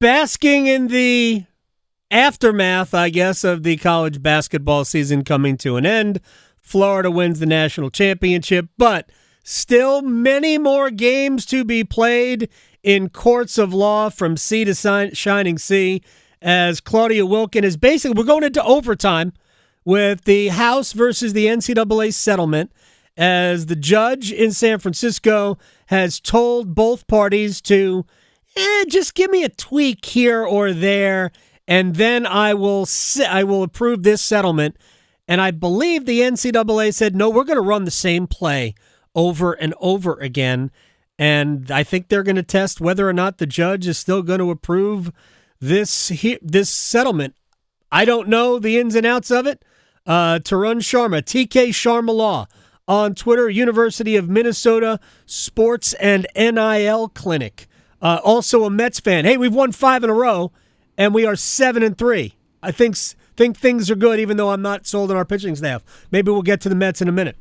basking in the aftermath, I guess, of the college basketball season coming to an end. Florida wins the national championship, but still many more games to be played in courts of law from sea to shining sea, as Claudia Wilken is basically, we're going into overtime with the House versus the NCAA settlement, as the judge in San Francisco has told both parties to just give me a tweak here or there, and then I will approve this settlement. And I believe the NCAA said, no, we're going to run the same play over and over again. And I think they're going to test whether or not the judge is still going to approve this settlement. I don't know the ins and outs of it. Tarun Sharma, TK Sharma Law on Twitter, University of Minnesota Sports and NIL Clinic. Also a Mets fan. Hey, we've won 5 in a row, and we are 7-3. I think things are good, even though I'm not sold on our pitching staff. Maybe we'll get to the Mets in a minute.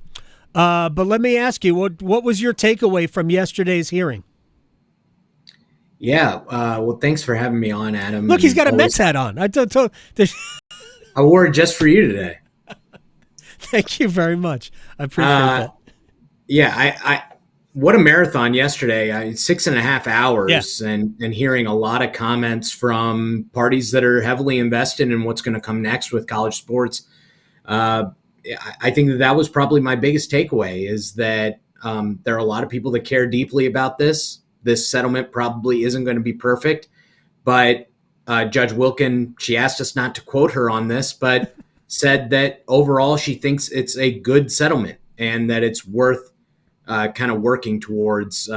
But let me ask you, what was your takeaway from yesterday's hearing? Yeah, well, thanks for having me on, Adam. Look, he's got a Mets hat on. I wore it just for you today. Thank you very much. I appreciate that. Yeah, I what a marathon yesterday. 6.5 hours, yeah. and hearing a lot of comments from parties that are heavily invested in what's going to come next with college sports. I think that was probably my biggest takeaway, is that there are a lot of people that care deeply about this. This settlement probably isn't going to be perfect, but Judge Wilken, she asked us not to quote her on this, but said that overall she thinks it's a good settlement and that it's worth kind of working towards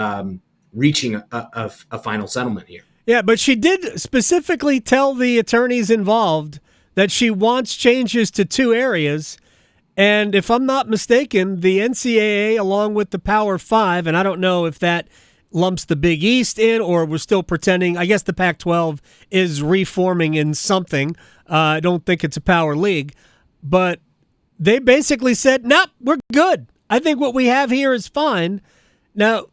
reaching a final settlement here. Yeah, but she did specifically tell the attorneys involved that she wants changes to 2 areas. And if I'm not mistaken, the NCAA, along with the Power 5, and I don't know if that lumps the Big East in or we're still pretending, I guess the Pac-12 is reforming in something. I don't think it's a power league. But they basically said, nope, we're good. I think what we have here is fine. Now,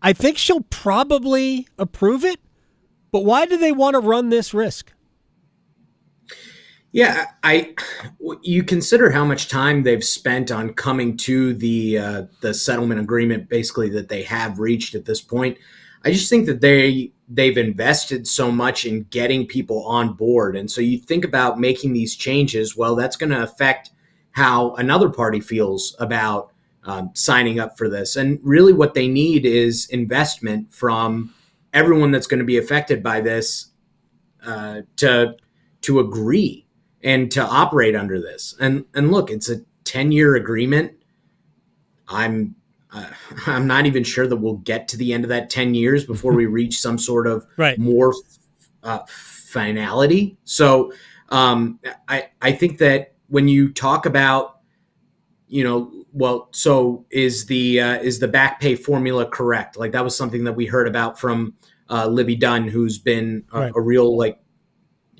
I think she'll probably approve it, but why do they want to run this risk? Yeah, you consider how much time they've spent on coming to the settlement agreement, basically, that they have reached at this point. I just think that they've invested so much in getting people on board, and so you think about making these changes. Well, that's going to affect how another party feels about signing up for this, and really, what they need is investment from everyone that's going to be affected by this to agree and to operate under this. And look, it's a 10-year agreement. I'm not even sure that we'll get to the end of that 10 years before we reach some sort of more finality. So I think that when you talk about, so is the back pay formula correct? Like, that was something that we heard about from Libby Dunn, who's been a real,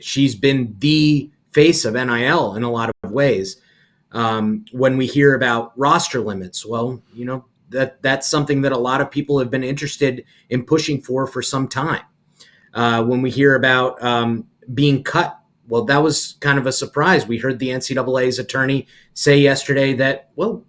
she's been the face of NIL in a lot of ways. When we hear about roster limits, well, that's something that a lot of people have been interested in pushing for some time. When we hear about being cut, well, that was kind of a surprise. We heard the NCAA's attorney say yesterday that, well,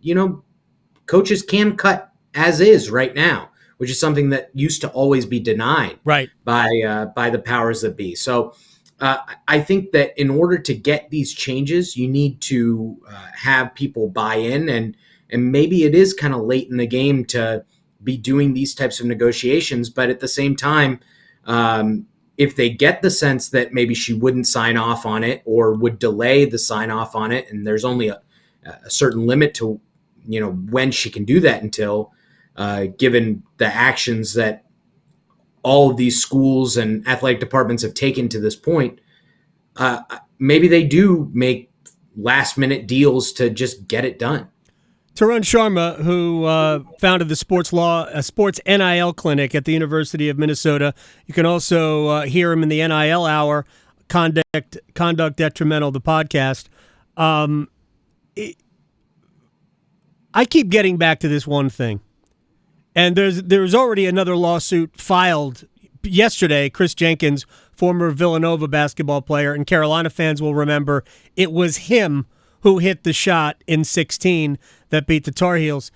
coaches can cut as is right now, which is something that used to always be denied by the powers that be. So I think that in order to get these changes, you need to have people buy in, and maybe it is kind of late in the game to be doing these types of negotiations. But at the same time, if they get the sense that maybe she wouldn't sign off on it or would delay the sign off on it, and there's only a certain limit to when she can do that until, given the actions that all of these schools and athletic departments have taken to this point, maybe they do make last-minute deals to just get it done. Tarun Sharma, who founded the Sports NIL Clinic at the University of Minnesota. You can also hear him in the NIL Hour, Conduct Detrimental, the podcast. I keep getting back to this one thing. And there's already another lawsuit filed yesterday, Chris Jenkins, former Villanova basketball player, and Carolina fans will remember it was him who hit the shot in 16 that beat the Tar Heels.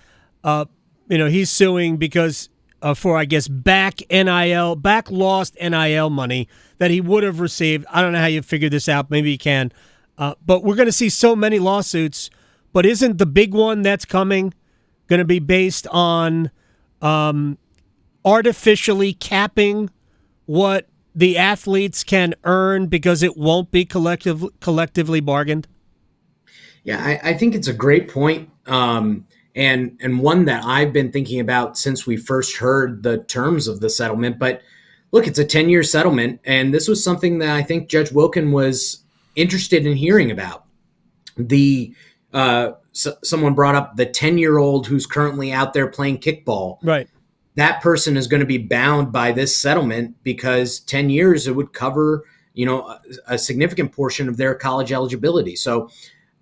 He's suing because for, I guess, back lost NIL money that he would have received. I don't know how you figure this out. Maybe you can. But we're going to see so many lawsuits. But isn't the big one that's coming going to be based on artificially capping what the athletes can earn because it won't be collectively bargained? Yeah, I think it's a great point, and one that I've been thinking about since we first heard the terms of the settlement. But look, it's a 10-year settlement, and this was something that I think Judge Wilkin was interested in hearing about. Someone brought up the 10-year-old who's currently out there playing kickball. Right. That person is going to be bound by this settlement because 10 years, it would cover, a significant portion of their college eligibility. So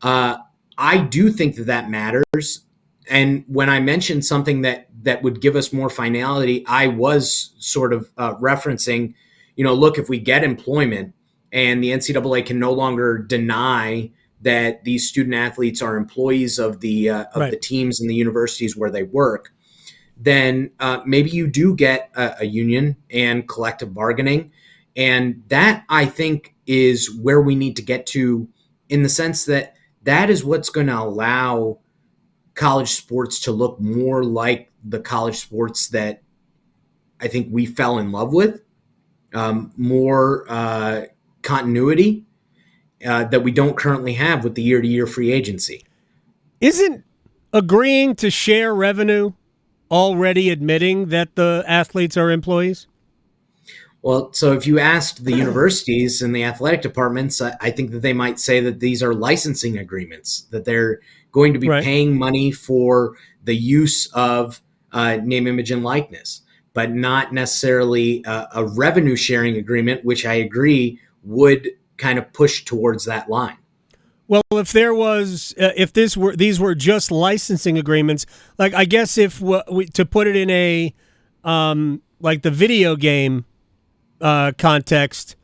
I do think that matters. And when I mentioned something that would give us more finality, I was sort of referencing, look, if we get employment and the NCAA can no longer deny that these student athletes are employees of the teams and the universities where they work, then maybe you do get a union and collective bargaining. And that, I think, is where we need to get to, in the sense that is what's going to allow college sports to look more like the college sports that I think we fell in love with, more continuity that we don't currently have with the year-to-year free agency. Isn't agreeing to share revenue already admitting that the athletes are employees? Well, so if you asked the universities and the athletic departments, I think that they might say that these are licensing agreements, that they're going to be paying money for the use of name, image, and likeness, but not necessarily a revenue sharing agreement, which I agree would kind of push towards that line. Well, if these were just licensing agreements, like I guess to put it in a like the video game context,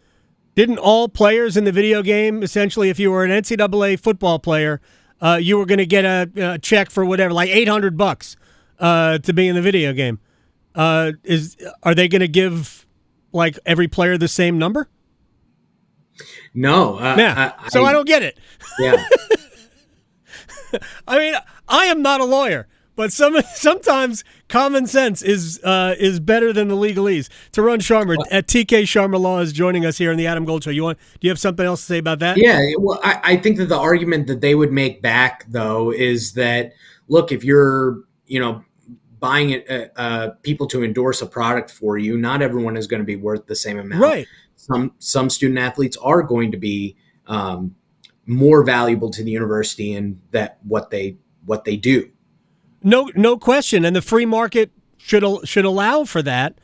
didn't all players in the video game, essentially, if you were an NCAA football player, you were going to get a check for whatever, like $800 to be in the video game? Are they going to give like every player the same number? No. So I don't get it. Yeah. I mean, I am not a lawyer, but sometimes common sense is better than the legalese. Tarun Sharma at TK Sharma Law is joining us here on the Adam Gold Show. Do you have something else to say about that? Yeah, well, I think that the argument that they would make back, though, is that, look, if you're, buying people to endorse a product for you, not everyone is going to be worth the same amount. Right. Some student athletes are going to be more valuable to the university and that what they do. No question, and the free market should allow for that.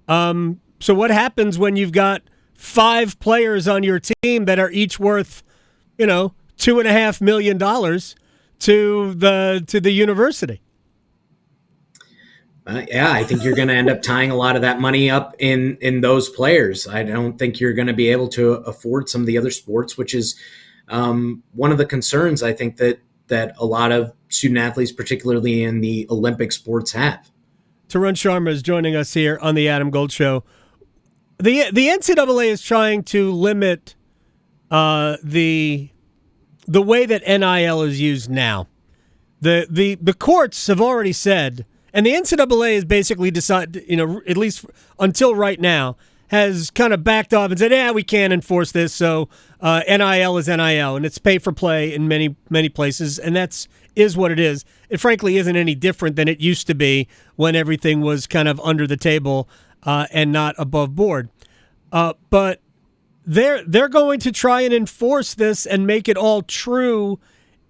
So what happens when you've got 5 players on your team that are each worth, $2.5 million to the university? Yeah, I think you're going to end up tying a lot of that money up in those players. I don't think you're going to be able to afford some of the other sports, which is one of the concerns I think that a lot of student athletes, particularly in the Olympic sports, have. Tarun Sharma is joining us here on the Adam Gold Show. The NCAA is trying to limit the way that NIL is used now. The courts have already said. And the NCAA has basically decided, at least until right now, has kind of backed off and said, we can't enforce this, so NIL is NIL, and it's pay for play in many, many places, and is what it is. It frankly isn't any different than it used to be when everything was kind of under the table and not above board. But they're going to try and enforce this and make it all true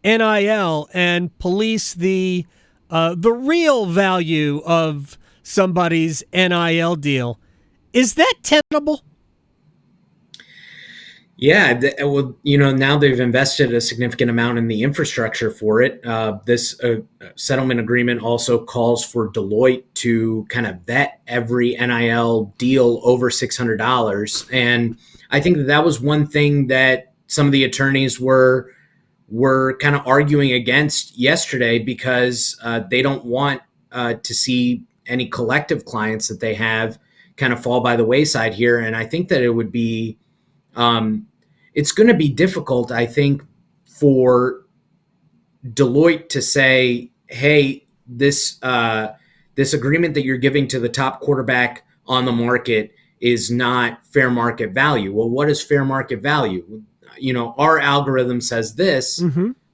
NIL and police the real value of somebody's NIL deal. Is that tenable? Yeah, well, now they've invested a significant amount in the infrastructure for it. This settlement agreement also calls for Deloitte to kind of vet every NIL deal over $600, and I think that was one thing that some of the attorneys were kind of arguing against yesterday, because they don't want to see any collective clients that they have kind of fall by the wayside here, and I think that it would be. It's going to be difficult, I think, for Deloitte to say, "Hey, this agreement that you're giving to the top quarterback on the market is not fair market value." Well, what is fair market value? Our algorithm says this,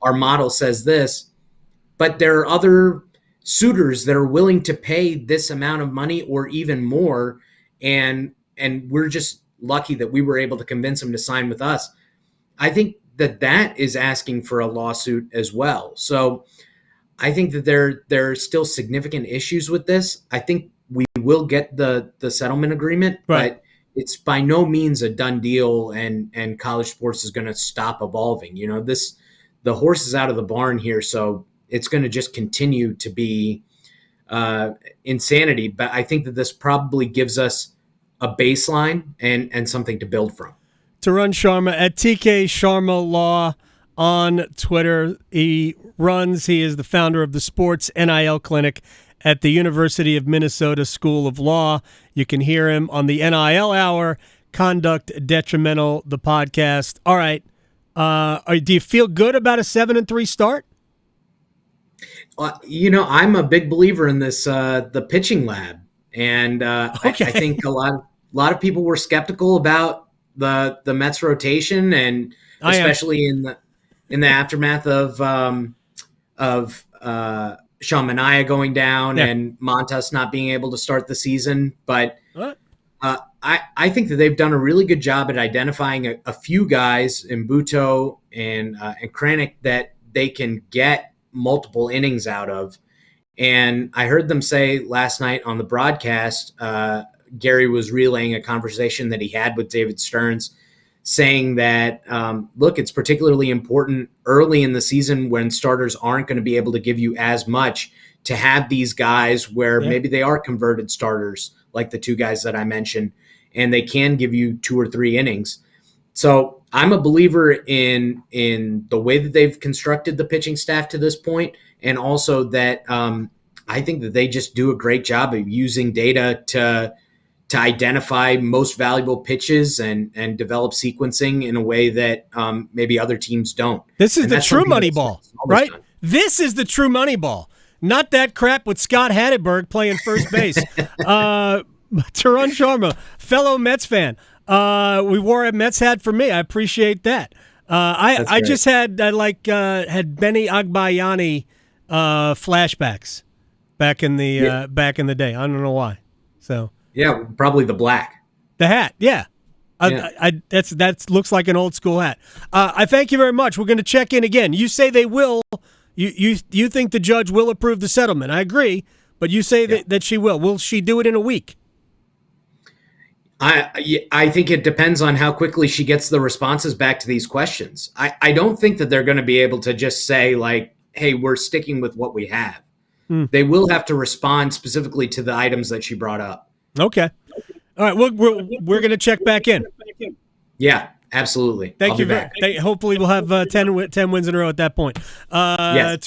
our model says this, but there are other suitors that are willing to pay this amount of money or even more, and we're just lucky that we were able to convince them to sign with us. I think that is asking for a lawsuit as well. So I think that there are still significant issues with this. I think we will get the settlement agreement, Right. but it's by no means a done deal, and college sports is going to stop evolving. The horse is out of the barn here, so it's going to just continue to be insanity. But I think that this probably gives us a baseline and something to build from. Tarun Sharma at TK Sharma Law on Twitter. He is the founder of the Sports NIL Clinic at the University of Minnesota School of Law. You can hear him on the NIL Hour, Conduct Detrimental, the podcast. All right. Do you feel good about a 7-3 start? I'm a big believer in this, the pitching lab. And Okay. I think a lot of people were skeptical about the Mets rotation, and especially in the aftermath of Sean Manaea going down and Montas not being able to start the season. But I think that they've done a really good job at identifying a few guys in Buto and Kranick that they can get multiple innings out of. And I heard them say last night on the broadcast, Gary was relaying a conversation that he had with David Stearns, saying that, look, it's particularly important early in the season when starters aren't going to be able to give you as much, to have these guys where maybe they are converted starters, like the two guys that I mentioned, and they can give you 2 or 3 innings. So I'm a believer in the way that they've constructed the pitching staff to this point, and also that I think that they just do a great job of using data to identify most valuable pitches and develop sequencing in a way that maybe other teams don't. This is the true money ball, right? This is the true money ball. Not that crap with Scott Hatteberg playing first base. Tarun Sharma, fellow Mets fan. We wore a Mets hat for me. I appreciate that. I just had Benny Agbayani flashbacks back in the day. I don't know why. So yeah, probably the black. The hat, yeah. That looks like an old school hat. I thank you very much. We're going to check in again. You say they will. You think the judge will approve the settlement? I agree, but you say that she will. Will she do it in a week? I think it depends on how quickly she gets the responses back to these questions. I don't think that they're going to be able to just say, like, hey, we're sticking with what we have. They will have to respond specifically to the items that she brought up. Okay. All right. We're going to check back in. Yeah, absolutely. Thank you. Hopefully we'll have 10 wins in a row at that point. Tarun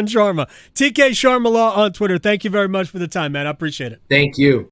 Sharma, TK Sharma Law on Twitter. Thank you very much for the time, man. I appreciate it. Thank you.